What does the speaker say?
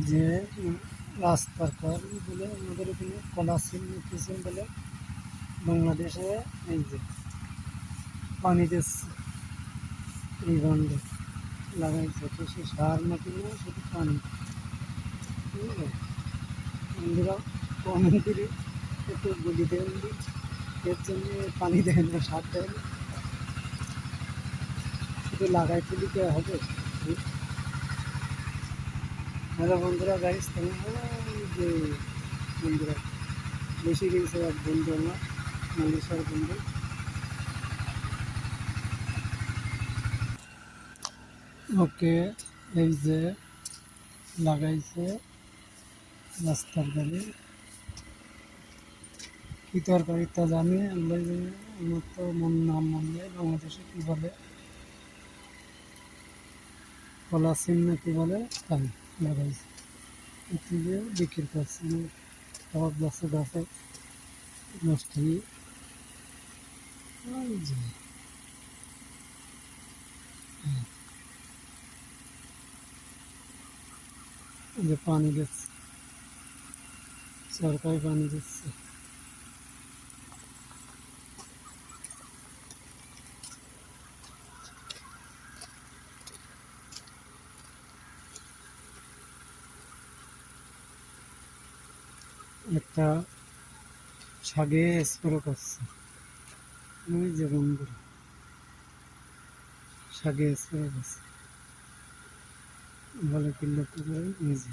যে রাস্তার কল বলে আমাদের এখানে কলাসিন নিউট্রিশন বলে বাংলাদেশে এই যে পানি দিচ্ছে এই বন্ধে লাগাইছে তো সে সার নাকি না শুধু পানি বুঝলে বন্ধুরা কমেন্ট করে একটু বলি দেন এর জন্য পানি দেয় না সার দেয় না শুধু লাগাই তুলি কে হবে হ্যালো বন্ধুরা গাইস তোমরা যে বন্ধুরা বেশি গেছে এক বন্ধু আমার মালয়েশিয়ার বন্ধু ওকে এই যে লাগাইছে রাস্তার ধারে কী তরকারি তা জানি আমরা আমার তো নাম মনে নেই বাংলাদেশে কী বলে কলা সিম না কী বলে তাই লাগাইছে এটি যে বিক্রি করছে খাবার গাছে গাছে নষ্ট ওই যে যে পানি দিচ্ছে সরকারি পানি দিচ্ছে একটা শাকে স্প্রে করছে ওই যে বন্ধুরা শাকে স্প্রে করছে বলে কি লক্ষ্য করে নিজে